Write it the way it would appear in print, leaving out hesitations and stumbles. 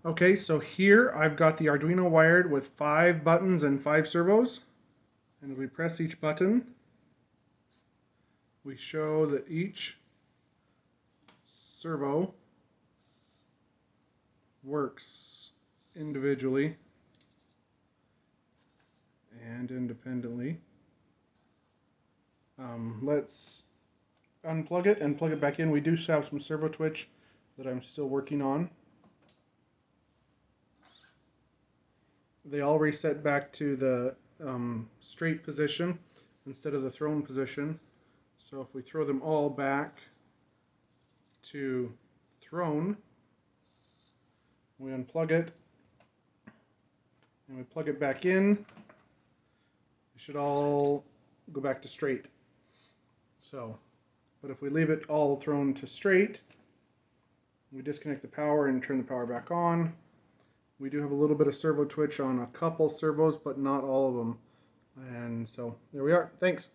Okay, so here I've got the Arduino wired with 5 buttons and 5 servos. And if we press each button, we show that each servo works individually and independently. Let's unplug it and plug it back in. We do have some servo twitch that I'm still working on. They all reset back to the straight position instead of the thrown position. So if we throw them all back to thrown, we unplug it and we plug it back in, they should all go back to straight. But if we leave it all thrown to straight, we disconnect the power and turn the power back on. We do have a little bit of servo twitch on a couple servos, but not all of them. And so there we are. Thanks.